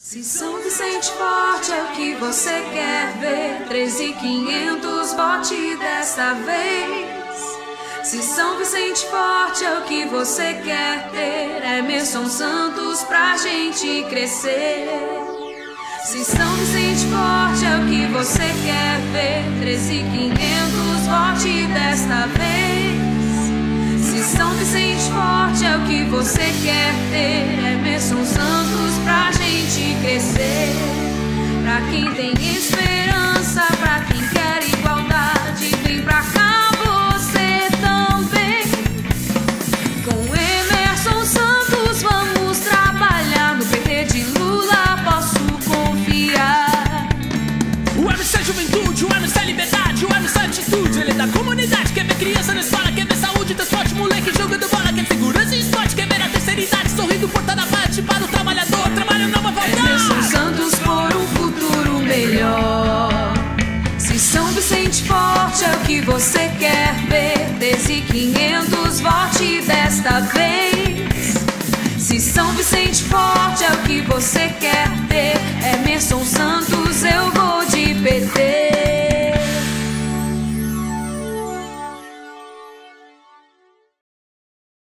Se São Vicente forte é o que você quer ver, 13.500 vote desta vez. Se São Vicente forte é o que você quer ter, Emerson Santos pra gente crescer. Se São Vicente forte é o que você quer ver, 13.500 vote desta vez. Se São Vicente forte é o que você quer ter, Emerson Santos pra gente crescer. Pra quem tem esperança, pra quem quer igualdade, vem pra cá você também. Com Emerson Santos vamos trabalhar, no PT de Lula posso confiar. O Emerson é juventude, o Emerson é liberdade, o Emerson é atitude. Ele é da comunidade, quer ver criança na escola, quer ver saúde, transporte, moleque jogando bola, quer segurança e esporte, quer ver a terceira idade sorrindo por toda parte para o trabalhador, trabalho não vai voltar. Emerson Santos por um futuro melhor. Se São Vicente forte é o que você quer ver, 13.500 vote desta vez. Se São Vicente forte é o que você quer